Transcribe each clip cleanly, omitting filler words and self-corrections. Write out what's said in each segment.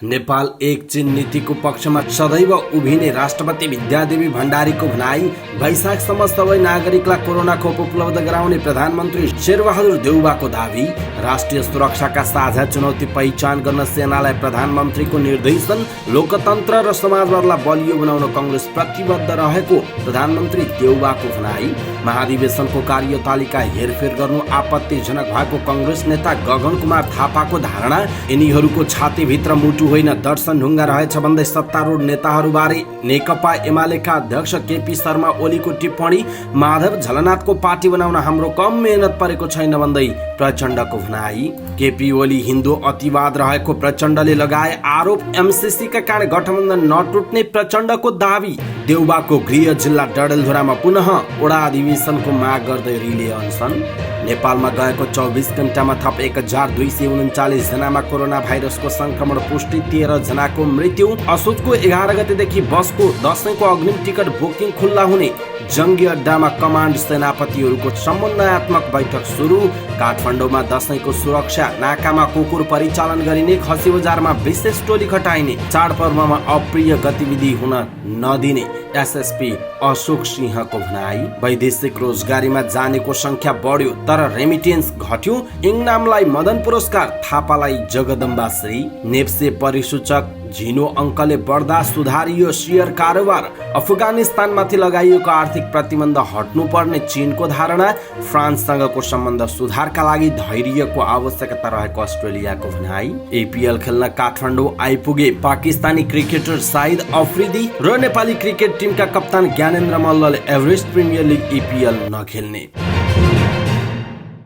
नेपाल एक चीन नीतिको पक्षमा सदैव उभिने राष्ट्रपति विद्यादेवी भण्डारीको भनाई। वैशाखसम्म सबै नागरिकलाई कोरोना खोप उपलब्ध गराउने प्रधानमन्त्री शेरबहादुर देउवाको दावी। राष्ट्रिय सुरक्षाका साझा चुनौती पहिचान गर्न सेनालाई प्रधानमन्त्रीको निर्देशन। लोकतन्त्र र समाजवादलाई बलियो बनाउन कांग्रेस प्रतिबद्ध रहेको प्रधानमन्त्री देउवाको भनाई। महाधिवेशनको कार्यतालिका हेरफेर गर्नु आपत्तिजनक भएको कांग्रेस नेता गगन कुमार थापाको धारणा। यिनीहरूको छातीभित्र मुटु होइन दर्शन ढुङ्गा रहेछ भन्दै सत्तारूढ नेताहरूबारे नेकपा एमालेका अध्यक्ष केपी शर्मा ओलीको टिप्पणी। माधव झलनाथको पार्टी बनाउन हाम्रो कम मेहनत परेको छैन भन्दै प्रचण्डको भनाई। केपी ओली हिन्दू अतिवाद रहेको प्रचण्डले लगाए आरोप। एमसीसीका कारण गठबन्धन नटुट्ने प्रचण्डको दावी। देउवाको गृह जिल्ला डडेलधुरामा पुनः ओडा अधिवेशनको माग गर्दै रिले अनसन। नेपालमा गएको 24 घण्टामा थप 1239 जनामा कोरोना भाइरसको संक्रमण पुष्टि। 13 जनाको मृत्यु। असोजको 11 गतेदेखि बसको दशैंको अग्रिम टिकट बुकिङ खुल्ला हुने। जंगी अड्डामा कमान्ड सेनापतिहरूको समन्वयात्मक बैठक सुरु। काठमाडौँमा दशैंको सुरक्षा। नाकामा कुकुर परिचालन गरिने। खसी बजारमा विशेष टोली खटाइने। चाडपर्वमा अप्रिय गतिविधि हुन नदिने एसएसपी अशोक सिंहको भनाई। वैदेशिक रोजगारीमा जानेको संख्या बढ्यो तर रेमिटेन्स घट्यो। इङनामलाई मदन पुरस्कार। थापालाई जगदम्बाश्री। नेप्से परिसूचक झिनो अङ्कले बढ्दा सुधारियो शेयर कारोबार। अफगानिस्तानमाथि लगाइएको आर्थिक प्रतिबन्ध हट्नुपर्ने चीनको धारणा। फ्रान्ससँगको सम्बन्ध सुधारका लागि धैर्यको आवश्यकता रहेको अस्ट्रेलियाको भनाई। एपीएल खेल्न काठमाडौँ आइपुगे पाकिस्तानी क्रिकेटर साहिद अफ्रिदी र नेपाली क्रिकेट टिमका कप्तान ज्ञानेन्द्र मल्लले एभरेस्ट प्रिमियर लिग एपीएल नखेल्ने।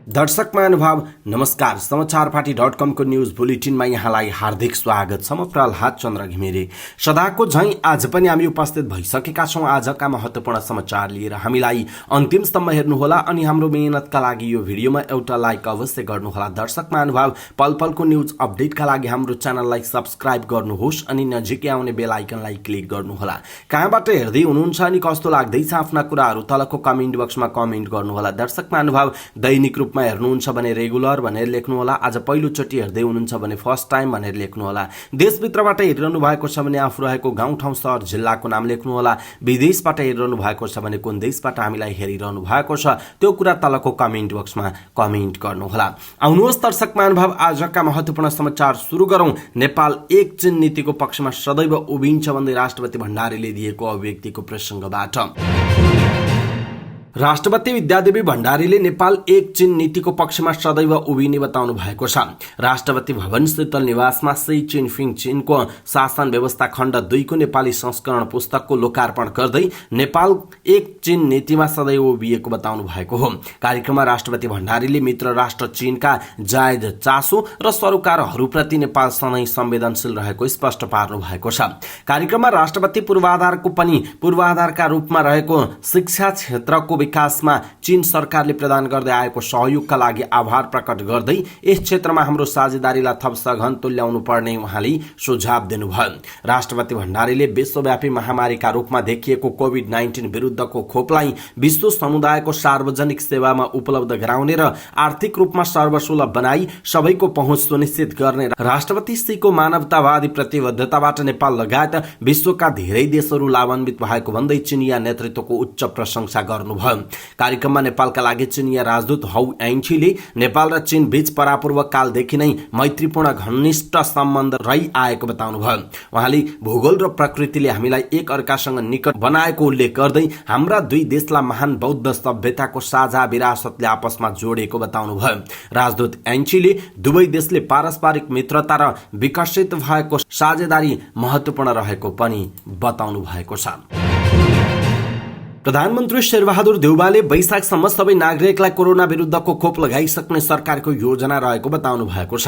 दर्शक महानुभाव नमस्कार। समाचारपाटी.com को न्यूज बुलेटिनमा यहाँलाई हार्दिक स्वागत छ। म प्रहलाद चन्द्र घिमिरे। सदाको झैं आज पनि हामी उपस्थित भइसकेका छौं आजका महत्त्वपूर्ण समाचार लिएर। हामीलाई अन्तिमसम्म हेर्नुहोला अनि हाम्रो मेहनतका लागि यो भिडियोमा एउटा लाइक अवश्य गर्नुहोला। दर्शक महानुभाव पल पलको न्यूज अपडेटका लागि हाम्रो च्यानललाई सब्स्क्राइब गर्नुहोस् अनि नजिकै आउने बेल आइकनलाई क्लिक गर्नुहोला। कहाँबाट हेर्दै हुनुहुन्छ अनि कस्तो लाग्दैछ आफ्ना कुराहरू तलको कमेन्ट बक्समा कमेन्ट गर्नुहोला। दर्शक महानुभाव दैनिक रूपमा हेर्नुहुन्छ भने रेगुलर भनेर लेख्नुहोला। आज पहिलोचोटि हेर्दै हुनुहुन्छ भने फर्स्ट टाइम भनेर लेख्नुहोला। देशभित्रबाट हेरिरहनु भएको छ भने आफू रहेको गाउँ ठाउँ सहर जिल्लाको नाम लेख्नुहोला। विदेशबाट हेरिरहनु भएको छ भने कुन देशबाट हामीलाई हेरिरहनु भएको छ त्यो कुरा तलको कमेन्ट बक्समा कमेन्ट गर्नुहोला। आउनुहोस् दर्शक महानुभाव आजका महत्त्वपूर्ण समाचार सुरु गरौं। नेपाल एक चीन नीतिको पक्षमा सदैव उभिन्छ भन्दै राष्ट्रपति भण्डारीले दिएको अभिव्यक्तिको प्रसंगबाट। राष्ट्रपति विद्यादेवी भण्डारीले नेपाल एक चीन नीतिको पक्षमा सदैव उभिने बताउनु भएको छ। राष्ट्रपति भवन शीतल निवासमा सी चिनफिङ चीनको शासन व्यवस्था खण्ड 2 को नेपाली संस्करण पुस्तकको लोकार्पण गर्दै नेपाल एक चीन नीतिमा सदैव उभिएको बताउनु भएको हो। कार्यक्रममा राष्ट्रपति भण्डारीले मित्र राष्ट्र चीनका जायज चासो र सरोकारहरूप्रति नेपाल सधैं संवेदनशील रहेको स्पष्ट पार्नु भएको छ। कार्यक्रममा राष्ट्रपति पूर्वाधारका रूपमा रहेको शिक्षा क्षेत्रको विकासमा चीन सरकारले प्रदान गर्दै आएको सहयोगका लागि आभार प्रकट गर्दै यस क्षेत्रमा हाम्रो साझेदारीलाई थप सघन तुल्याउनु पर्ने उहाँले सुझाव दिनुभयो। राष्ट्रपति भण्डारीले विश्वव्यापी महामारीका रूपमा देखिएको कोभिड-19 विरुद्धको खोपलाई विश्व समुदायको सार्वजनिक सेवामा उपलब्ध गराउने र आर्थिक रूपमा सर्वसुलभ बनाई सबैको पहुँच सुनिश्चित गर्ने राष्ट्रपति श्रीको मानवतावादी प्रतिबद्धताबाट नेपाल लगायत विश्वका धेरै देशहरू लाभान्वित भएको भन्दै चिनिया नेतृत्वको उच्च प्रशंसा गर्नुभयो। कार्यक्रममा नेपालका लागि चिनिया राजदूत हौ याङछीले नेपाल र चीन बीच परापूर्व कालदेखि नै मैत्रीपूर्ण घनिष्ठ सम्बन्ध रही आएको बताउनुभयो। उहाँले भूगोल र प्रकृतिले हामीलाई एक अर्कासँग निकट बनाएको उल्लेख गर्दै हाम्रा दुई देशलाई महान बौद्ध सभ्यताको साझा विरासतले आपसमा जोडेको बताउनुभयो। राजदूत याङछीले दुवै देशले पारस्परिक मित्रता र विकसित भएको साझेदारी महत्त्वपूर्ण रहेको पनि बताउनु भएको छ। प्रधानमन्त्री शेरबहादुर देउवाले वैशाखसम्म सबै नागरिकलाई कोरोना विरुद्धको खोप लगाइसक्ने सरकारको योजना रहेको बताउनु भएको छ।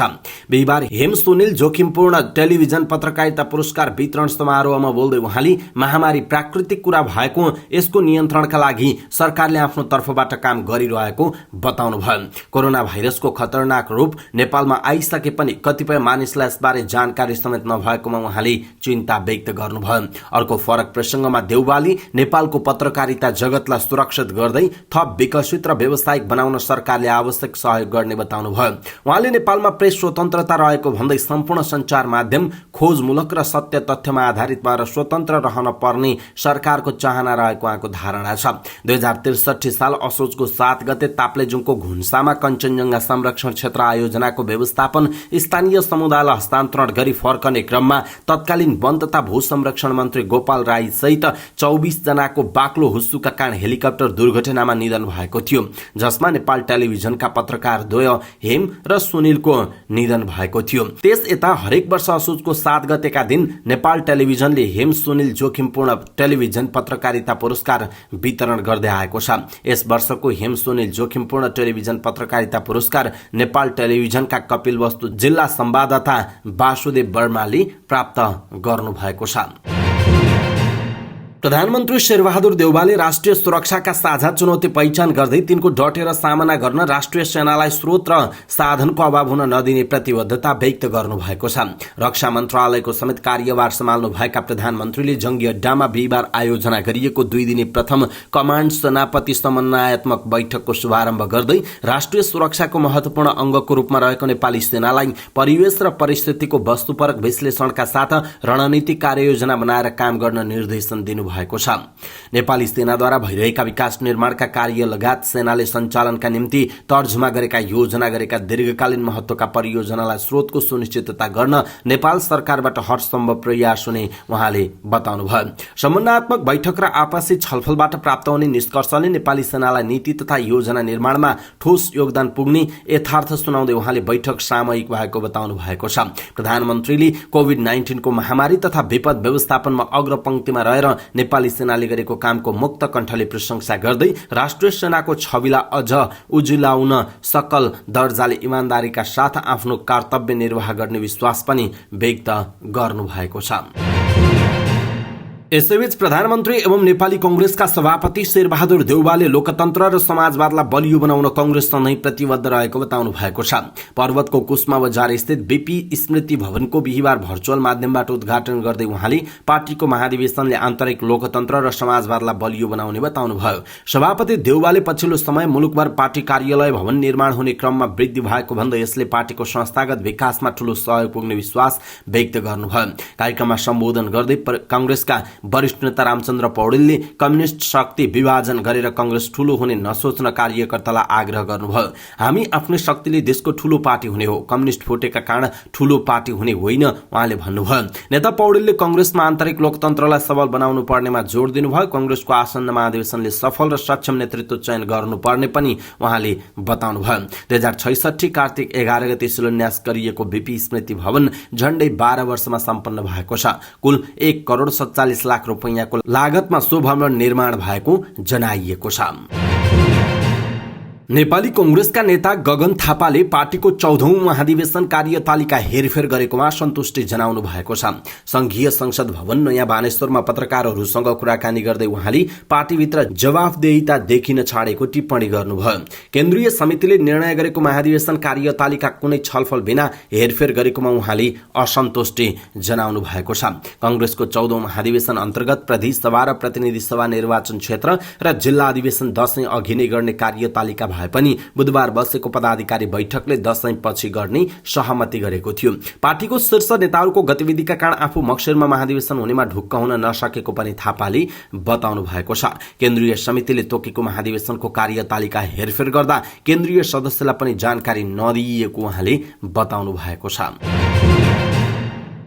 बिहिबार हेम सुनिल जोखिमपूर्ण टेलिभिजन पत्रकारिता पुरस्कार वितरण समारोहमा बोल्दै उहाँले महामारी प्राकृतिक कुरा भएको यसको नियन्त्रणका लागि सरकारले आफ्नो तर्फबाट काम गरिरहेको बताउनु भयो। कोरोना भाइरसको खतरनाक रूप नेपालमा आइसके पनि कतिपय मानिसलाई यसबारे जानकारी समेत नभएकोमा उहाँले चिन्ता व्यक्त गर्नुभयो। अर्को फरक प्रसंगमा देउवाले नेपालको पत्रकार पत्रकारिता जगतलाई सुरक्षित गर्दै थप विकसित र व्यावसायिक बनाउन सरकारले आवश्यक सहयोग गर्ने बताउनुभयो। उहाँले नेपालमा प्रेस स्वतन्त्रता रहेको भन्दै सम्पूर्ण सञ्चार माध्यम खोजमूलक र सत्य तथ्यमा आधारित भएर स्वतन्त्र रहन पर्ने सरकारको चाहना रहेको उहाँको धारणा छ। 2063 साल असोजको 7 गते ताप्लेजुङको घुन्सामा कञ्चनजङ्घा संरक्षण क्षेत्र आयोजनाको व्यवस्थापन स्थानीय समुदायलाई हस्तान्तरण गरी फर्कने क्रममा तत्कालीन वन तथा भू संरक्षण मन्त्री गोपाल राई सहित 24 जनाको बाक्लो हुस्सुका कारण हेलिकप्टर दुर्घटनामा निधन भएको थियो, जसमा नेपाल टेलिभिजनका पत्रकार द्वय हेम र सुनिलको निधन भएको थियो। त्यस यता हरेक वर्ष असोजको 7 गतेका दिन नेपाल टेलिभिजनले हेम सुनिल जोखिमपूर्ण टेलिभिजन पत्रकारिता पुरस्कार वितरण गर्दै आएको छ। यस वर्षको हेम सुनिल जोखिमपूर्ण टेलिभिजन पत्रकारिता पुरस्कार नेपाल टेलिभिजनका कपिल वस्तु जिल्ला संवाददाता वासुदेव वर्माले प्राप्त गर्नु भएको छ। प्रधानमन्त्री शेरबहादुर देउवाले राष्ट्रिय सुरक्षाका साझा चुनौती पहिचान गर्दै तिनको डटेर सामना गर्न राष्ट्रिय सेनालाई स्रोत र साधनको अभाव हुन नदिने प्रतिबद्धता व्यक्त गर्नुभएको छ। रक्षा मन्त्रालयको समेत कार्यभार सम्हाल्नु भएका प्रधानमन्त्रीले जंगी अड्डामा बिहिबार आयोजना गरिएको 2 दिने प्रथम कमाण्ड सेनापति समन्वयात्मक बैठकको शुभारम्भ गर्दै राष्ट्रिय सुरक्षाको महत्वपूर्ण अंगको रूपमा रहेको नेपाली सेनालाई परिवेश र परिस्थितिको वस्तुपरक विश्लेषणका साथ रणनीतिक कार्ययोजना बनाएर काम गर्न निर्देशन दिनु भएको छ। नेपाली सेनाद्वारा भइरहेका विकास निर्माणका कार्य लगायत सेनाले सञ्चालनका निम्ति तर्जुमा गरेका योजना गरेका दीर्घकालीन महत्वका परियोजनालाई स्रोतको सुनिश्चितता गर्न नेपाल सरकारबाट हर सम्भव प्रयास हुने उहाँले बताउनुभयो। समन्वयात्मक बैठक र आपसी छलफलबाट प्राप्त हुने निष्कर्षले नेपाली सेनालाई नीति तथा योजना निर्माणमा ठोस योगदान पुग्ने यथार्थ सुनाउँदै उहाँले बैठक सामूहिक भएको बताउनु भएको छ। प्रधानमन्त्रीले कोभिड-19 को महामारी तथा विपद व्यवस्थापनमा अग्रपंक्तिमा रहेर नेपाली सेनाले गरेको कामको मुक्त कण्ठले प्रशंसा गर्दै राष्ट्रिय सेनाको छविला अझ उजुलाउन सकल दर्जाले इमानदारीका साथ आफ्नो कर्तव्य निर्वाह गर्ने विश्वास पनि व्यक्त गर्नुभएको छ। यसैबीच प्रधानमन्त्री एवं नेपाली कांग्रेसका सभापति शेरबहादुर देउवाले लोकतन्त्र र समाजवादलाई बलियो बनाउन कांग्रेस सधैँ प्रतिबद्ध रहेको बताउनु भएको छ। पर्वतको कुस्मा बजार स्थित बीपी स्मृति भवनको बिहिबार भर्चुअल माध्यमबाट उद्घाटन गर्दै उहाँले पार्टीको महाधिवेशनले आन्तरिक लोकतन्त्र र समाजवादलाई बलियो बनाउने बताउनुभयो। सभापति देउवाले पछिल्लो समय मुलुकभर पार्टी कार्यालय भवन निर्माण हुने क्रममा वृद्धि भएको भन्दै यसले पार्टीको संस्थागत विकासमा ठूलो सहयोग पुग्ने विश्वास व्यक्त गर्नुभयो। कार्यक्रममा सम्बोधन गर्दै कांग्रेसका वरिष्ठ नेता रामचन्द्र पौडेलले कम्युनिस्ट शक्ति विभाजन गरेर कांग्रेस ठूलो हुने नसोच्न कार्यकर्तालाई आग्रह गर्नुभयो। हामी आफ्नै शक्तिले देशको ठूलो पार्टी हुने हो, कम्युनिस्ट फुटेका कारण ठूलो पार्टी हुने होइन उहाँले भन्नुभयो। नेता पौडेलले कांग्रेसमा आन्तरिक लोकतन्त्रलाई सबल बनाउनु पर्नेमा जोड़ दिनुभयो। कांग्रेसको आसन्न महाधिवेशनले सफल र सक्षम नेतृत्व चयन गर्नुपर्ने पनि उहाँले बताउनुभयो। 2066 कार्तिक 11 गते शिलान्यास गरिएको बीपी स्मृति भवन झण्डै 12 वर्षमा सम्पन्न भएको छ। कुल 1,47 लाख रुपैयाँको लागतमा सो भवन निर्माण भएको जनाइएको छ। नेपाली कांग्रेसका नेता गगन थापाले पार्टीको 14औं महाधिवेशन कार्यतालिका हेरफेर गरेकोमा सन्तुष्टि जनाउनु भएको छ। संघीय संसद भवन नयाँ बानेश्वरमा पत्रकारहरूसँग कुराकानी गर्दै उहाँले पार्टीभित्र जवाफदेहिता देखिन छाडेको टिप्पणी गर्नुभयो। केन्द्रीय समितिले निर्णय गरेको महाधिवेशन कार्यतालिका कुनै छलफल बिना हेरफेर गरेकोमा उहाँले असन्तुष्टि जनाउनु भएको छ। कांग्रेसको 14औं महाधिवेशन अन्तर्गत प्रदेश सभा र प्रतिनिधि सभा निर्वाचन क्षेत्र र जिल्ला अधिवेशन दशैं अघि नै गर्ने कार्यतालिका भए पनि बुधबार बसेको पदाधिकारी बैठकले दशैं पछि गर्ने सहमति गरेको थियो। पार्टीको शीर्ष नेताहरूको गतिविधिका कारण आफू मक्सिरमा महाधिवेशन हुनेमा ढुक्क हुन नसकेको पनि थापाले बताउनु भएको छ। केन्द्रीय समितिले तोकेको महाधिवेशनको कार्यतालिका हेरफेर गर्दा केन्द्रीय सदस्यलाई पनि जानकारी नदिइएको उहाँले बताउनु भएको छ।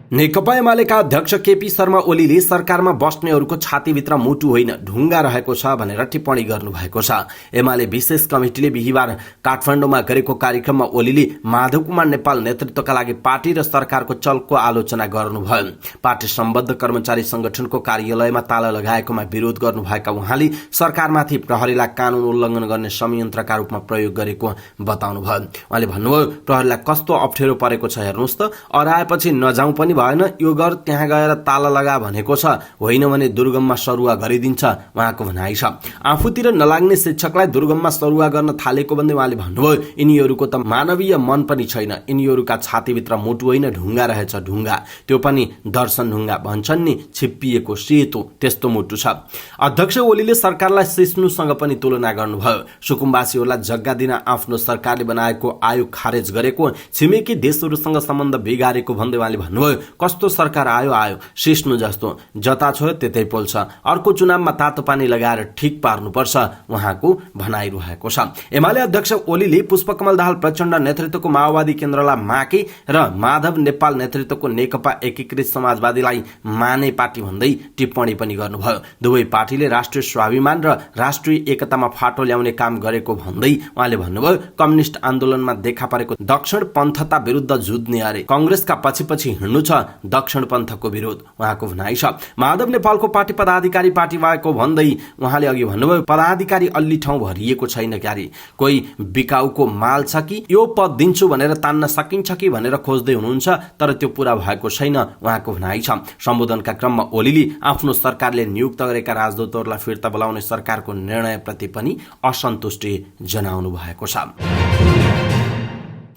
नेकपा एमालेका अध्यक्ष केपी शर्मा ओलीले सरकारमा बस्नेहरूको छातीभित्र मुटु होइन ढुङ्गा रहेको छ भनेर टिप्पणी गर्नुभएको छ। एमाले विशेष कमिटिले बिहिबार काठमाडौँमा गरेको कार्यक्रममा ओलीले माधव कुमार नेपाल नेतृत्वका लागि पार्टी र सरकारको चलको आलोचना गर्नुभयो। पार्टी सम्बद्ध कर्मचारी संगठनको कार्यालयमा ताला लगाएकोमा विरोध गर्नुभएका उहाँले सरकारमाथि प्रहरीलाई कानून उल्लङ्घन गर्ने संयन्त्रका रूपमा प्रयोग गरेको बताउनुभयो। उहाँले भन्नुभयो, प्रहरीलाई कस्तो अप्ठ्यारो परेको छ हेर्नुहोस् त, अराएपछि नजाउँ पनि भएन, यो गर त्यहाँ गएर ताला लगा भनेको छ, होइन भने दुर्गममा सरुवा गरिदिन्छ उहाँको भनाइ छ। आफूतिर नलाग्ने शिक्षकलाई दुर्गममा सरुवा गर्न थालेको भन्दै उहाँले भन्नुभयो, यिनीहरूको त मानवीय मन पनि छैन, यिनीहरूका छातीभित्र मुटु होइन ढुङ्गा रहेछ, ढुङ्गा, त्यो पनि दर्शन ढुङ्गा भन्छन् नि, छिप्पिएको सेतो, त्यस्तो मुटु छ। अध्यक्ष ओलीले सरकारलाई सिस्नुसँग पनि तुलना गर्नुभयो। सुकुम्बासीहरूलाई जग्गा दिन आफ्नो सरकारले बनाएको आयोग खारेज गरेको, छिमेकी देशहरूसँग सम्बन्ध बिगारेको भन्दै उहाँले भन्नुभयो, कस्तो सरकार आयो आयो, सिस्नु जस्तो, जता छोयो त्यतै पोल्छ, अर्को चुनावमा तातो पानी लगाएर ठिक पार्नुपर्छ उहाँको भनाइरहेको छ। एमाले अध्यक्ष ओलीले पुष्पकमल दाहाल प्रचण्ड नेतृत्वको माओवादी केन्द्रलाई माके र माधव नेपाल नेतृत्वको नेकपा एकीकृत समाजवादीलाई माने पार्टी भन्दै टिप्पणी पनि गर्नुभयो। दुवै पार्टीले राष्ट्रिय स्वाभिमान र राष्ट्रिय एकतामा फाटो ल्याउने काम गरेको भन्दै उहाँले भन्नुभयो, कम्युनिस्ट आन्दोलनमा देखा परेको दक्षिण पन्थता विरुद्ध जुझ्ने अरे कांग्रेसका पछि हिँड्नु छ दक्षिण पन्थको विरोध, उहाँको भनाइ छ। माधव नेपालको पार्टी पदाधिकारी पार्टी भएको भन्दै उहाँले अघि भन्नुभयो, पदाधिकारी अल्ली ठाउँ भरिएको छैन क्यारे, कोही बिकाउको माल छ कि यो पद दिन्छु भनेर तान्न सकिन्छ कि भनेर खोज्दै हुनुहुन्छ, तर त्यो पूरा भएको छैन उहाँको भनाइ छ। सम्बोधनका क्रममा ओलीले आफ्नो सरकारले नियुक्त गरेका राजदूतहरूलाई फिर्ता बोलाउने सरकारको निर्णयप्रति पनि असन्तुष्टि जनाउनु भएको छ।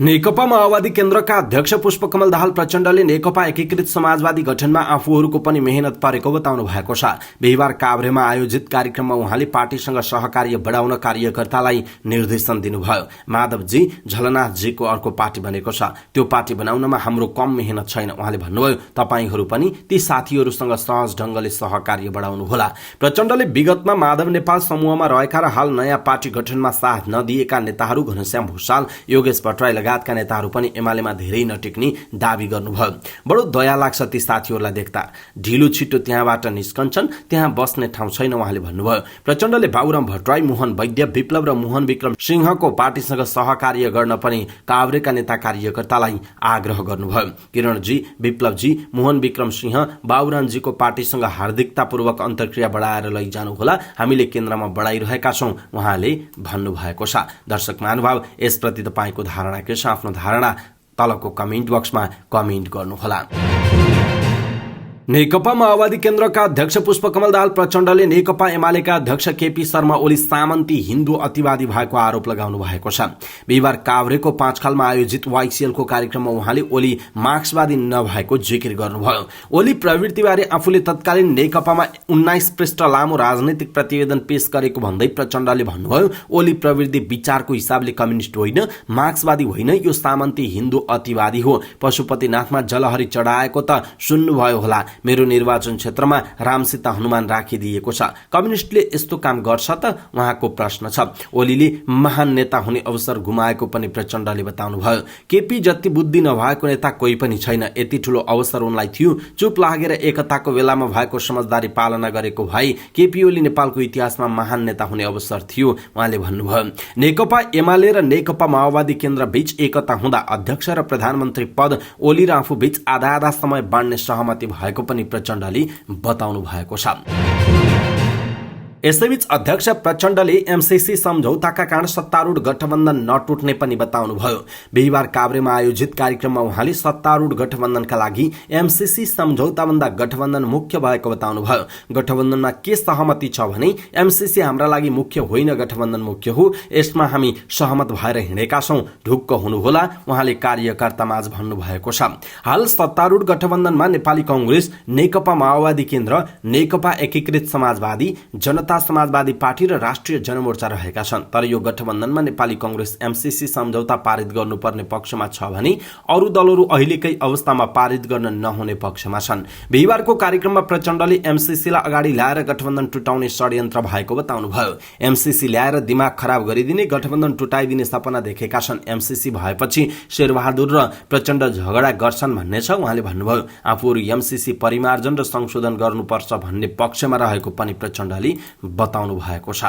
नेकपा माओवादी केन्द्रका अध्यक्ष पुष्पकमल दाहाल प्रचण्डले नेकपा एकीकृत समाजवादी गठनमा आफूहरूको पनि मेहनत परेको बताउनु भएको छ। बिहिबार काभ्रेमा आयोजित कार्यक्रममा उहाँले पार्टीसँग सहकार्य बढाउन कार्यकर्तालाई निर्देशन दिनुभयो। माधवजी झलनाथजीको अर्को पार्टी बनेको छ, त्यो पार्टी बनाउनमा हाम्रो कम मेहनत छैन, उहाँले भन्नुभयो, तपाईहरू पनि ती साथीहरूसँग सहज ढंगले सहकार्य बढाउनुहोला। प्रचण्डले विगतमा माधव नेपाल समूहमा रहेका र हाल नयाँ पार्टी गठनमा साथ नदिएका नेताहरू घनश्याम भुषाल, योगेश भट्टराई लगायतका नेताहरू पनि एमालेमा धेरै नटिक्ने दावी गर्नुभयो। बडो दया लाग्छ ती साथीहरूलाई देख्दा, ढिलो छिटो त्यहाँबाट निस्कन्छन्, त्यहाँ बस्ने ठाउँ छैन उहाँले भन्नुभयो। प्रचण्डले बाबुराम भट्टराई, मोहन वैद्य, विप्लव र मोहन विक्रम सिंहको पार्टीसँग सहकार्य गर्न पनि काभ्रेका नेता कार्यकर्तालाई आग्रह गर्नुभयो। किरणजी, विप्लवजी, मोहन विक्रम सिंह, बाबुरामजीको पार्टीसँग हार्दिकतापूर्वक अन्तर्क्रिया बढाएर लैजानुहोला, हामीले केन्द्रमा बढाइरहेका छौं उहाँले भन्नुभएको छ। दर्शक महानुभाव, यसप्रति तपाईको धारणा के छ? आफ्नो धारणा तलको कमेन्ट बक्समा कमेन्ट गर्नुहोला। नेकपा माओवादी केन्द्रका अध्यक्ष पुष्पकमल दाहाल प्रचण्डले नेकपा एमालेका अध्यक्ष केपी शर्मा ओली सामन्ती हिन्दू अतिवादी भएको आरोप लगाउनु भएको छ। बिहिबार काभ्रेको पाँचखालमा आयोजित वाइसिएलको कार्यक्रममा उहाँले ओली मार्क्सवादी नभएको जिकिर गर्नुभयो। ओली प्रवृत्तिबारे आफूले तत्कालीन नेकपामा 19 पृष्ठ लामो राजनैतिक प्रतिवेदन पेश गरेको भन्दै प्रचण्डले भन्नुभयो, ओली प्रवृत्ति विचारको हिसाबले कम्युनिस्ट होइन, मार्क्सवादी होइन, यो सामन्ती हिन्दू अतिवादी हो। पशुपतिनाथमा जलहरी चढाएको त सुन्नुभयो होला, मेरो निर्वाचन क्षेत्रमा रामसीता हनुमान राखिदिएको छ, कम्युनिस्टले यस्तो काम गर्छ त? उहाँको प्रश्न छ। ओलीले महान नेता हुने अवसर गुमाएको पनि प्रचण्डले बताउनुभयो। केपी जति बुद्धि नभएको नेता कोही पनि छैन, यति ठूलो अवसर उनलाई थियो, चुप लागेर एकताको बेलामा भएको समझदारी पालना गरेको भए केपी ओली नेपालको इतिहासमा महान नेता हुने अवसर थियो उहाँले भन्नुभयो। नेकपा एमाले र नेकपा माओवादी केन्द्र बीच एकता हुँदा अध्यक्ष र प्रधानमन्त्री पद ओली र आफू बीच आधा आधा समय बाँड्ने सहमति भएको पनि प्रचण्डले बताउनु भएको छ। यसैबीच अध्यक्ष प्रचण्डले एमसीसी सम्झौताका कारण सत्तारूढ गठबन्धन नटुट्ने पनि बताउनुभयो। बिहिबार काभ्रेमा आयोजित कार्यक्रममा उहाँले सत्तारूढ गठबन्धनका लागि एमसीसी सम्झौताभन्दा गठबन्धन मुख्य भएको बताउनुभयो। गठबन्धनमा के सहमति छ भने एमसीसी हाम्रा लागि मुख्य होइन, गठबन्धन मुख्य हो, यसमा हामी सहमत भएर हिँडेका छौं, ढुक्क हुनुहोला उहाँले कार्यकर्तामाझ भन्नुभएको छ। हाल सत्तारूढ गठबन्धनमा नेपाली कांग्रेस, नेकपा माओवादी केन्द्र, नेकपा एकीकृत समाजवादी, जनता समाजवादी पार्टी र राष्ट्रिय जनमोर्चा रहेका छन्। तर यो गठबन्धनमा नेपाली कांग्रेस एमसीसी सम्झौता पारित गर्नुपर्ने पक्षमा छ भने अरू दलहरू अहिलेकै अवस्थामा पारित गर्न नहुने पक्षमा छन्। बिहिबारको कार्यक्रममा प्रचण्डले एमसीसीलाई अगाडि ल्याएर गठबन्धन टुटाउने षड्यन्त्र भएको बताउनुभयो। एमसीसी ल्याएर दिमाग खराब गरिदिने, गठबन्धन टुटाइदिने सपना देखेका छन्। एमसीसी भएपछि शेरबहादुर र प्रचण्ड झगडा गर्छन् भन्ने छ उहाँले भन्नुभयो। आफूहरू एमसीसी परिमार्जन र संशोधन गर्नुपर्छ भन्ने पक्षमा रहेको पनि प्रचण्डले बताउनु भएको छ।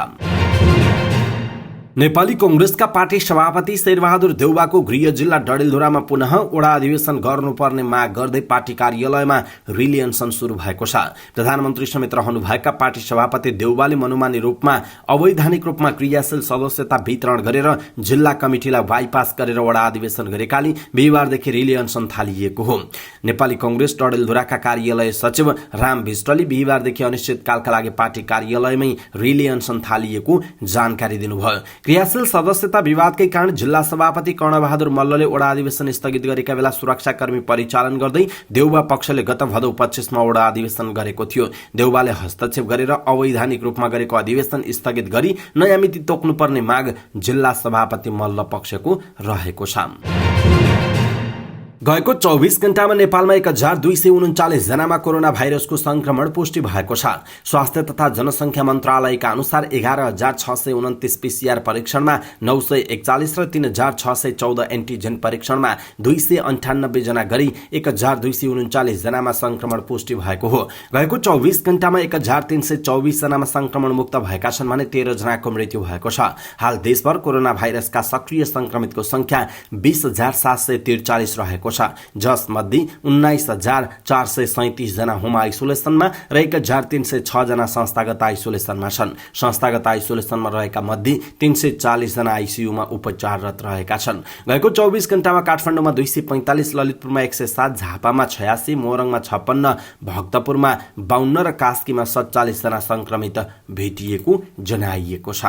नेपाली कांग्रेसका पार्टी सभापति शेरबहादुर देउवाको गृह जिल्ला डडेलधुरामा पुनः वडा अधिवेशन गर्नुपर्ने माग गर्दै पार्टी कार्यालयमा रिलियन्सन शुरू भएको छ। प्रधानमन्त्री समेत रहनुभएका पार्टी सभापति देउवाले मनोमानी रूपमा अवैधानिक रूपमा क्रियाशील सदस्यता वितरण गरेर जिल्ला कमिटिलाई बाइपास गरेर वडा अधिवेशन गरेकाले बिहिबारदेखि रिलियन्सन थालिएको हो। नेपाली कांग्रेस डडेलधुराका कार्यालय सचिव राम विष्टले बिहिबारदेखि अनिश्चितकालका लागि पार्टी कार्यालयमै रिलियन्सन थालिएको जानकारी दिनुभयो। क्रियाशील सदस्यता विवादकै कारण जिल्ला सभापति कर्णबहादुर मल्लले वडा अधिवेशन स्थगित गरेका बेला सुरक्षाकर्मी परिचालन गर्दै देउवा पक्षले गत भदौ 25 मा वडा अधिवेशन गरेको थियो। देउवाले हस्तक्षेप गरेर अवैधानिक रूपमा गरेको अधिवेशन स्थगित गरी नयाँ मिति तोक्नुपर्ने माग जिल्ला सभापति मल्ल पक्षको रहेको छ। गएको 24 घण्टामा नेपालमा 1239 जनामा कोरोना भाइरसको संक्रमण पुष्टि भएको छ। स्वास्थ्य तथा जनसंख्या मन्त्रालयका अनुसार 11629 पीसीआर परीक्षणमा 941 र 3614 एन्टिजेन परीक्षणमा 298 जना गरी 1239 जनामा संक्रमण पुष्टि भएको हो। गएको 24 घण्टामा 1324 जनामा संक्रमण मुक्त भएका छन् भने 13 जनाको मृत्यु भएको छ। हाल देशभर कोरोना भाइरसका सक्रिय संक्रमितको संख्या 20743 रहेको छ, जसमध्ये 19437 जना होम आइसोलेसनमा र 1306 जना संस्थागत आइसोलेसनमा छन्। संस्थागत आइसोलेसनमा रहेका मध्ये 340 जना आइसियुमा उपचाररत रहेका छन्। गएको 24 घण्टामा काठमाडौँमा 245, ललितपुरमा 107, झापामा 86, मोरङमा 56, भक्तपुरमा 52 र कास्कीमा 47 जना संक्रमित भेटिएको जनाइएको छ।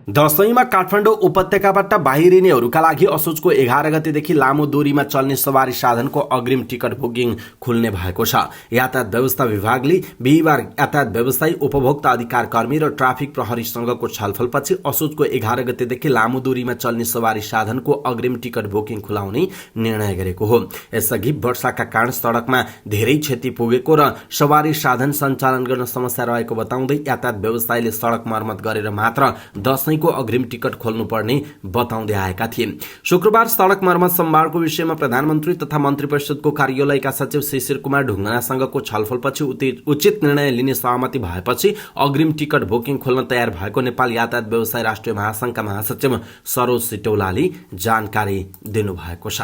दशैंमा काठमाडौँ उपत्यकाबाट बाहिरिनेहरूका लागि असोजको 11 गतेदेखि लामो दूरीमा चल्ने सवारी साधनको अग्रिम टिकट बुकिङ खुल्ने भएको छ। यातायात व्यवस्था विभागले बिहिबार यातायात व्यवसायी, उपभोक्ता अधिकार कर्मी र ट्राफिक प्रहरीसँगको छलफलपछि असोजको 11 गतेदेखि लामो दूरीमा चल्ने सवारी साधनको अग्रिम टिकट बुकिङ खुलाउने निर्णय गरेको हो। यसअघि वर्षाका कारण सड़कमा धेरै क्षति पुगेको र सवारी साधन सञ्चालन गर्न समस्या रहेको बताउँदै यातायात व्यवसायीले सड़क मर्मत गरेर मात्र दशैं को अग्रिम टिकट खोल्नुपर्ने बताउँदै आएका थिए। शुक्रबार सड़क मर्मत सम्भारको विषयमा प्रधानमन्त्री तथा मन्त्री परिषदको कार्यालयका सचिव शिशिर कुमार ढुङ्गानासँगको छलफलपछि उचित निर्णय लिने सहमति भएपछि अग्रिम टिकट बुकिङ खोल्न तयार भएको नेपाल यातायात व्यवसाय राष्ट्रिय महासंघका महासचिव सरोज सिटौलाले जानकारी दिनुभएको छ।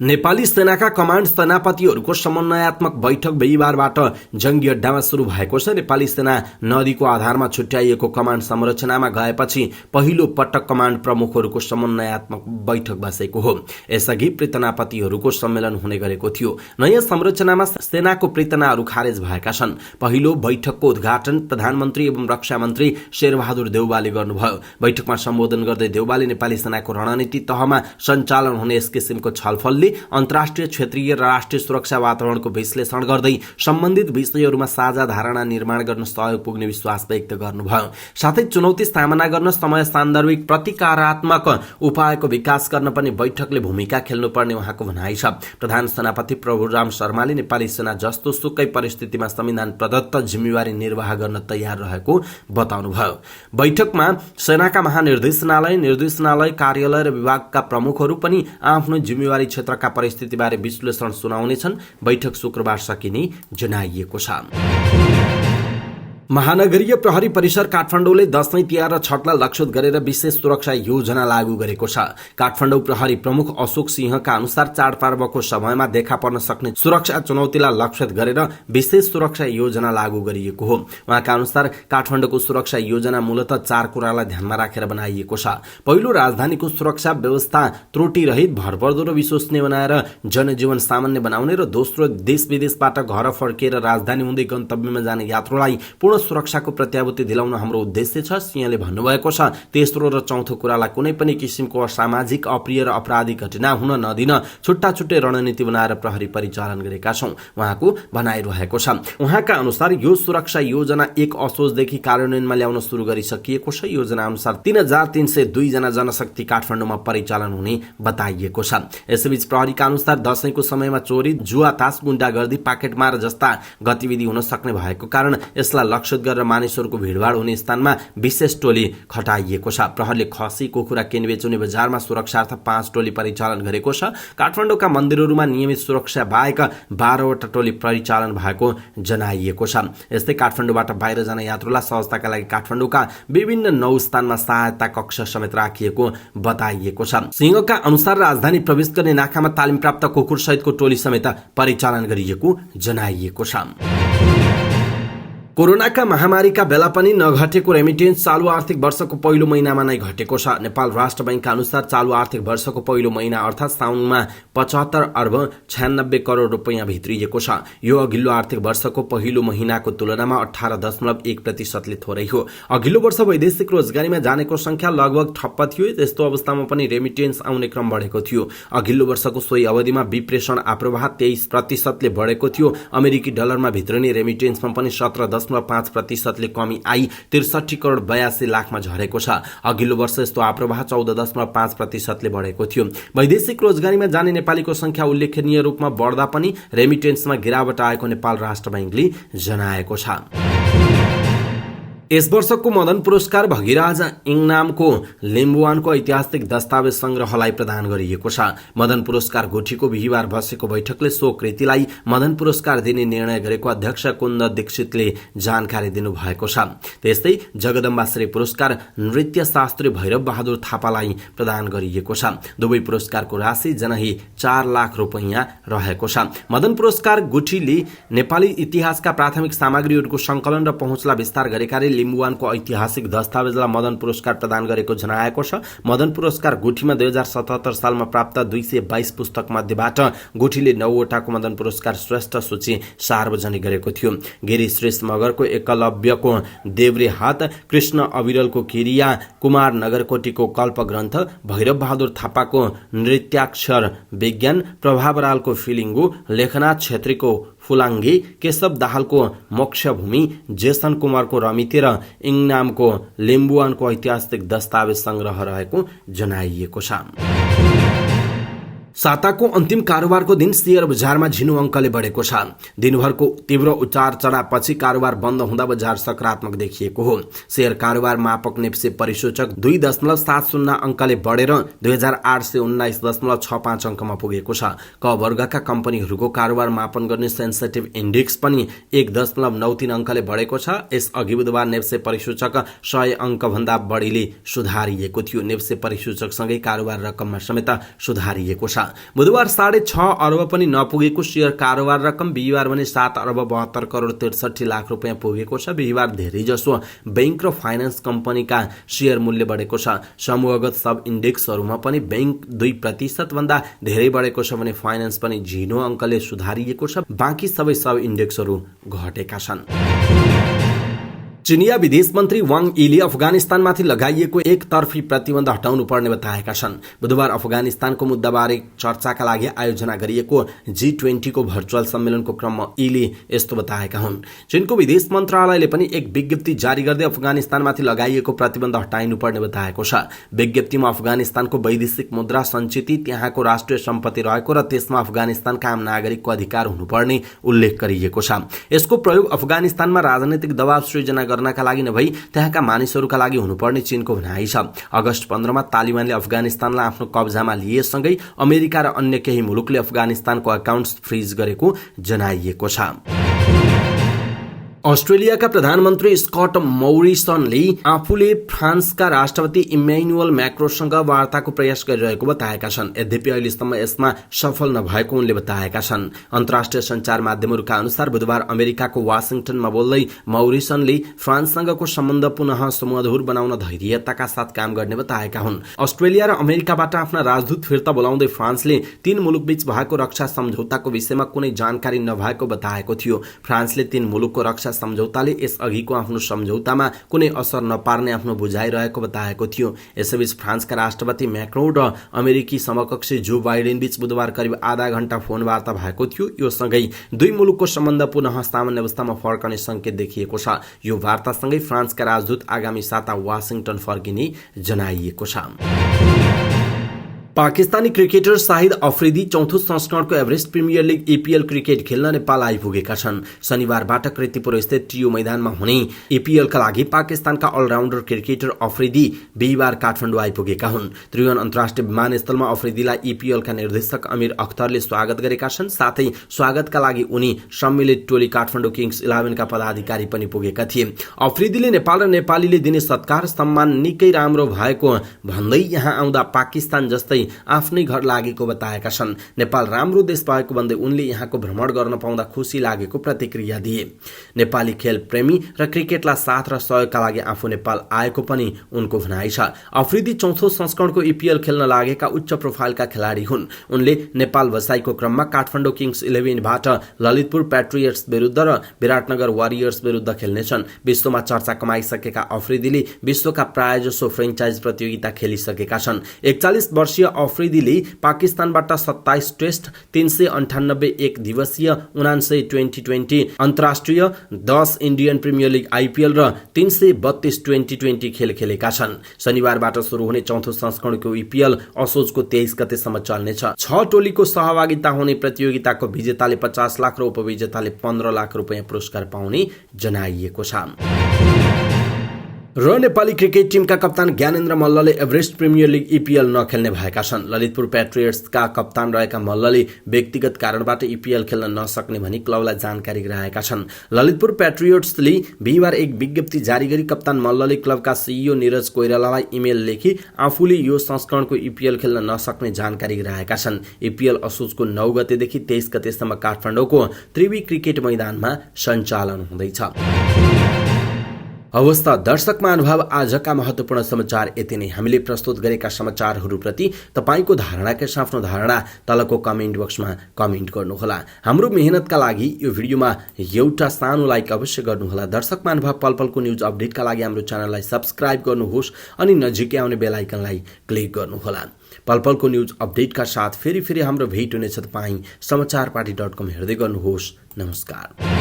नेपाली सेनाका कमाण्ड सेनापतिहरूको समन्वयात्मक बैठक बिहिबारबाट जंगी अड्डामा शुरू भएको छ। नेपाली सेना नदीको आधारमा छुट्याइएको कमाण्ड संरचनामा गएपछि पहिलो पटक कमाण्ड प्रमुखहरूको समन्वयात्मक बैठक बसेको हो। यसअघि प्रीतनापतिहरूको सम्मेलन हुने गरेको थियो। नयाँ संरचनामा सेनाको प्रीतनाहरू खारेज भएका छन्। पहिलो बैठकको उद्घाटन प्रधानमन्त्री एवं रक्षा मन्त्री शेरबहादुर देउवाले गर्नुभयो। बैठकमा सम्बोधन गर्दै देउवाले नेपाली सेनाको रणनीति तहमा सञ्चालन हुने यस किसिमको छलफलले अन्तर्राष्ट्रिय, क्षेत्रीय र राष्ट्रिय सुरक्षा वातावरणको विश्लेषण गर्दै सम्बन्धित विषयहरूमा साझा धारणा निर्माण गर्न सहयोग पुग्ने विश्वास व्यक्त गर्नुभयो। साथै चुनौती सामना गर्न समय सान्दर्भिक प्रतिकारात्मक उपायको विकास गर्न पनि बैठकले भूमिका खेल्नुपर्ने उहाँको भनाइ छ। प्रधान सेनापति प्रभुराम शर्माले नेपाली सेना जस्तो सुकै परिस्थितिमा संविधान प्रदत्त जिम्मेवारी निर्वाह गर्न तयार रहेको बताउनुभयो। बैठकमा सेनाका महानिर्देशनालय, निर्देशनालय, कार्यालय र विभागका प्रमुखहरू पनि आफ्नो जिम्मेवारी क्षेत्रका परिस्थितिबारे विश्लेषण सुनाउनेछन्। बैठक शुक्रबार सकिने जनाइएको छ। महानगरीय प्रहरी परिसर काठमाडौँले दशैं, तिहार र छठलाई लक्षित गरेर विशेष सुरक्षा योजना लागू गरेको छ। काठमाडौँ प्रहरी प्रमुख अशोक सिंहका अनुसार चाडपर्वको समयमा देखा पर्न सक्ने सुरक्षा चुनौतीलाई लक्षित गरेर विशेष सुरक्षा योजना लागू गरिएको हो। उहाँका अनुसार काठमाडौँको सुरक्षा योजना मूलतः 4 कुरालाई ध्यानमा राखेर बनाइएको छ। पहिलो, राजधानीको सुरक्षा व्यवस्था त्रुटिरहित, भरपर्दो र विश्वसनीय बनाएर जनजीवन सामान्य बनाउने र दोस्रो, देश विदेशबाट घर फर्किएर राजधानी हुँदै गन्तव्यमा जाने यात्रुलाई पूर्ण सुरक्षाको प्रत्याभूति दिलाउन हाम्रो उद्देश्य छ, सिंहले भन्नुभएको छ। तेस्रो र चौथो कुरालाई कुनै पनि किसिमको असामाजिक, अप्रिय र अपराधिक घटना हुन नदिन छुट्टा छुट्टै रणनीति बनाएर प्रहरी परिचालन गरेका छौं, उहाँको भनाइरहेको छ। उहाँका अनुसार यो सुरक्षा योजना 1 असोजदेखि कार्यान्वयनमा ल्याउन सुरु गरिसकिएको छ। योजना अनुसार 3302 जना जनशक्ति काठमाडौँमा परिचालन हुने बताइएको छ। यसैबीच प्रहरीका अनुसार दशैंको समयमा चोरी, जुवा, तास, गुण्डागर्दी, पाकेटमार जस्ता गतिविधि हुन सक्ने भएको कारण यसलाई लक्षित गरेर मानिसहरूको भिडभाड हुने स्थानमा विशेष टोली खटाइएको छ। प्रहरले खसी, कुखुरा, केन बेचुने बजारमा सुरक्षार्थ 5 टोली परिचालन गरेको छ। काठमाडौँका मन्दिरहरूमा नियमित सुरक्षा बाहेक 12वटा टोली परिचालन भएको जनाइएको छ। यस्तै काठमाडौँबाट बाहिर जाने यात्रुलाई सहजताका लागि काठमाडौँका विभिन्न 9 स्थानमा सहायता कक्ष समेत राखिएको बताइएको छ। सिंहका अनुसार राजधानी प्रवेश गर्ने नाकामा तालिम प्राप्त कुकुर सहितको टोली समेत परिचालन गरिएको जनाइएको छ। कोरोनाका महामारीका बेला पनि नघटेको रेमिटेन्स चालु आर्थिक वर्षको पहिलो महिनामा नै घटेको छ। नेपाल राष्ट्र बैंकका अनुसार चालु आर्थिक वर्षको पहिलो महिना अर्थात् साउनमा 75 अर्ब 96 करोड रुपैयाँ भित्रिएको छ। यो अघिल्लो आर्थिक वर्षको पहिलो महिनाको तुलनामा 18.1% थोरै हो। अघिल्लो वर्ष वैदेशिक रोजगारीमा जानेको संख्या लगभग ठप्प थियो। त्यस्तो अवस्थामा पनि रेमिटेन्स आउने क्रम बढेको थियो। अघिल्लो वर्षको सोही अवधिमा विप्रेषण आप्रवाह 23% बढेको थियो। अमेरिकी डलरमा भित्रिने रेमिटेन्समा पनि 17.5% कमी आई 63 करोड 82 लाखमा झरेको छ। अघिल्लो वर्ष यस्तो आप्रवाह 14.5% बढेको थियो। वैदेशिक रोजगारीमा जाने नेपालीको संख्या उल्लेखनीय रूपमा बढ्दा पनि रेमिटेन्समा गिरावट आएको नेपाल राष्ट्र बैंकले जनाएको छ। यस वर्षको मदन पुरस्कार भगिराज इङनामको लिम्बुवानको ऐतिहासिक दस्तावेज संग्रहलाई प्रदान गरिएको छ। मदन पुरस्कार गुठीको बिहिबार बसेको बैठकले सो कृतिलाई मदन पुरस्कार दिने निर्णय गरेको अध्यक्ष कुन्द दीक्षितले जानकारी दिनुभएको छ। त्यस्तै जगदम्बाश्री पुरस्कार नृत्य शास्त्री भैरव बहादुर थापालाई प्रदान गरिएको छ। दुवै पुरस्कारको राशि जनही 4 लाख रुपैयाँ रहेको छ। मदन पुरस्कार गुठीले नेपाली इतिहासका प्राथमिक सामग्रीहरूको संकलन र पहुँचलाई विस्तार गरेकाले लिम्बुवानको ऐतिहासिक दस्तावेजलाई मदन पुरस्कार प्रदान गरेको जनाएको छ। मदन पुरस्कार गुठीमा 2077 सालमा प्राप्त 222 पुस्तक मध्येबाट गुठीले 9वटाको मदन पुरस्कार श्रेष्ठ सूची सार्वजनिक गरेको थियो। गिरी श्रेष्ठ मगरको एकलव्यको देव्रे हात, कृष्ण अविरलको किरिया, कुमार नगरकोटीको कल्प ग्रन्थ, भैरव बहादुर थापाको नृत्याक्षर विज्ञान, प्रभा बरालको फिलिङ्गु, लेखनाथ छेत्रीको फुलाङ्गी, केशव दाहालको मोक्षभूमि, जेसन कुमारको रमिते र इङनामको लिम्बुवानको ऐतिहासिक दस्तावेज संग्रह रहेको जनाइएको छ। साताको अन्तिम कारोबारको दिन शेयर बजारमा झिनो अङ्कले बढेको छ। दिनभरको तीव्र उतार चढावपछि कारोबार बन्द हुँदा बजार सकारात्मक देखिएको हो। शेयर कारोबार मापक नेप्से परिसूचक 2.70 अङ्कले बढेर 2819.65 अङ्कमा पुगेको छ। क वर्गका कम्पनीहरूको कारोबार मापन गर्ने सेन्सिटिभ इन्डेक्स पनि 1.93 अङ्कले बढेको छ। यस अघि बुधबार नेप्से परिसूचक 100 अङ्कभन्दा बढीले सुधारिएको थियो। नेप्से परिसूचकसँगै कारोबार रकममा समेत सुधारिएको छ। बुधबार 6.5 अर्ब पनि नपुगेको शेयर कारोबार रकम बिहिबार भने 7 अर्ब 72 करोड 63 लाख रुपैयाँ पुगेको छ। बिहिबार धेरै जसो बैंक र फाइनान्स कम्पनीका शेयर मूल्य बढेको छ। समूहगत सब इन्डेक्सहरूमा पनि बैंक 2% भन्दा धेरै बढेको छ भने फाइनान्स पनि झिनो अङ्कले सुधारिएको छ। बाँकी सबै सब इन्डेक्सहरू घटेका छन्। चिनिया विदेश मन्त्री वाङ यीले अफगानिस्तानमाथि लगाइएको एकतर्फी प्रतिबन्ध हटाउनु पर्ने बताएका छन्। बुधबार अफगानिस्तानको मुद्दाबारे चर्चाका लागि आयोजना गरिएको G20 को भर्चुअल सम्मेलनको क्रममा यीले यस्तो बताएका हुन्। चीनको विदेश मन्त्रालयले पनि एक विज्ञप्ति जारी गर्दै अफगानिस्तानमाथि लगाइएको प्रतिबन्ध हटाइनु पर्ने बताएको छ। विज्ञप्तिमा अफगानिस्तानको वैदेशिक मुद्रा सञ्चित, त्यहाँको राष्ट्रिय सम्पत्ति रहेको र त्यसमा अफगानिस्तानका आम नागरिकको अधिकार हुनुपर्ने उल्लेख गरिएको छ। यसको प्रयोग अफगानिस्तानमा राजनैतिक दबाव सृजना गर्नका लागि नभई त्यहाँका मानिसहरूका लागि हुनुपर्ने चीनको भनाइ छ। अगस्त 15 मा तालिबानले अफगानिस्तानलाई आफ्नो कब्जामा लिएसँगै अमेरिका र अन्य केही मुलुकले अफगानिस्तानको अकाउन्ट्स फ्रिज गरेको जनाइएको छ। अस्ट्रेलियाका प्रधानमन्त्री स्कट मोरिसनले आफूले फ्रान्सका राष्ट्रपति इम्यानुअल म्याक्रोसँग वार्ताको प्रयास गरिरहेको बताएका छन्। यद्यपि अहिलेसम्म यसमा सफल नभएको उनले बताएका छन्। अन्तर्राष्ट्रिय सञ्चार माध्यमहरूका अनुसार बुधबार अमेरिकाको वाशिङटनमा बोल्दै मोरिसनले फ्रान्ससँगको सम्बन्ध पुनः सुमधुर बनाउन धैर्यताका साथ काम गर्ने बताएका हुन्। अस्ट्रेलिया र अमेरिकाबाट आफ्ना राजदूत फिर्ता बोलाउँदै फ्रान्सले तीन मुलुकबीच भएको रक्षा सम्झौताको विषयमा कुनै जानकारी नभएको बताएको थियो। फ्रान्सले तीन मुलुकको रक्षा सम्झौताले यस अघिको आफ्नो सम्झौतामा कुनै असर नपार्ने आफ्नो बुझाइरहेको बताएको थियो। यसैबीच फ्रान्सका राष्ट्रपति म्याक्रोन र अमेरिकी समकक्षी जो बाइडेन बीच बुधबार करिब आधा घण्टा फोन वार्ता भएको थियो। यो सँगै दुई मुलुकको सम्बन्ध पुनः सामान्य अवस्थामा फर्कने संकेत देखिएको छ। यो वार्तासँगै फ्रान्सका राजदूत आगामी साता वाशिङटन फर्किने जनाइएको छ। पाकिस्तानी क्रिकेटर शाहिद अफरिदी चौथो संस्करणको Everest premier league APL cricket खेल्न नेपाल आइपुगेका छन्। शनिबारबाट कृतिपुर स्थित टियो मैदानमा हुने एपीएलका लागि पाकिस्तानका अलराउन्डर क्रिकेटर अफरिदी बिहिबार काठमाडौँ आइपुगेका हुन्। त्रिभुवन अन्तर्राष्ट्रिय विमानस्थलमा अफरिदीलाई एपीएलका निर्देशक अमीर अख्तरले स्वागत गरेका छन्। साथै स्वागतका लागि उनी सम्मिलित टोली काठमाडौँ किङ्स 11 का पदाधिकारी पनि पुगेका थिए। अफरिदीले नेपाल र नेपालीले दिने सत्कार सम्मान निकै राम्रो भएको भन्दै यहाँ आउँदा पाकिस्तान जस्तै आफ्नै घर लागेको बताएका छन्। नेपाल राम्रो देश भएको भन्दै उनले यहाँको भ्रमण गर्न पाउँदा खुसी लागेको प्रतिक्रिया दिए। नेपाली खेल प्रेमी र क्रिकेटलाई साथ र सहयोगका लागि आफू नेपाल आएको पनि उनको भनाइ छ। अफरिदी चौथो संस्करणको एपीएल खेल्न लागेका उच्च प्रोफाइलका खेलाडी हुन्। उनले नेपाल बसाइको क्रममा काठमाडौँ किङ्स 11बाट ललितपुर पैट्रियट्स विरुद्ध र विराटनगर वारियर्स विरुद्ध खेल्नेछन्। विश्वमा चर्चा कमाइसकेका अफरिदीले विश्वका प्रायजसो फ्रेन्चाइज प्रतियोगिता खेलिसकेका छन्। 41 वर्षीय अफरिदीले पाकिस्तानबाट 27 टेस्ट, 398 एक दिवसीय, 79 2020 अन्तर्राष्ट्रिय, 10 इन्डियन प्रिमियर लिग आइपीएल र 332 2020 खेल खेलेका छन्। शनिबारबाट सुरु हुने चौथो संस्करणको एपीएल असोजको 23 गतेसम्म चल्नेछ। 6 टोलीको सहभागिता हुने प्रतियोगिताको विजेताले 50 लाख र उपविजेताले 15 लाख रुपियाँ पुरस्कार पाउने जनाइएको छ। र नेपाली क्रिकेट टिमका कप्तान ज्ञानेन्द्र मल्लले एभरेस्ट प्रिमियर लिग एपीएल नखेल्ने भएका छन्। ललितपुर पैट्रियट्सका कप्तान रहेका मल्लले व्यक्तिगत कारणबाट एपीएल खेल्न नसक्ने भनी क्लबलाई जानकारी गराएका छन्। ललितपुर पैट्रियट्सले बिहिबार एक विज्ञप्ति जारी गरी कप्तान मल्लले क्लबका सीईओ नीरज कोइरालालाई इमेल लेखी आफूले यो संस्करणको एपीएल खेल्न नसक्ने जानकारी गराएका छन्। एपीएल असोजको 9 गतेदेखि 23 गतेसम्म काठमाडौँको त्रिवी क्रिकेट मैदानमा सञ्चालन हुँदैछ। अवस्था दर्शक महानुभाव, आजका महत्वपूर्ण समाचार यति नै। हामीले प्रस्तुत गरेका समाचारहरूप्रति तपाईको धारणा के आफ्नो धारणा तलको कमेन्ट बक्समा कमेन्ट गर्नुहोला। हाम्रो मेहनतका लागि यो भिडियोमा एउटा सानो लाइक अवश्य गर्नुहोला। दर्शक महानुभाव, पलपलको न्यूज अपडेटका लागि हाम्रो च्यानललाई सब्स्क्राइब गर्नुहोस् अनि नजिकै आउने बेल आइकनलाई क्लिक गर्नुहोला। पलपलको न्यूज अपडेटका साथ फेरि हाम्रो भेट हुनेछ। तपाई समाचारपाटी.com हेर्दै गर्नुहोस्। नमस्कार।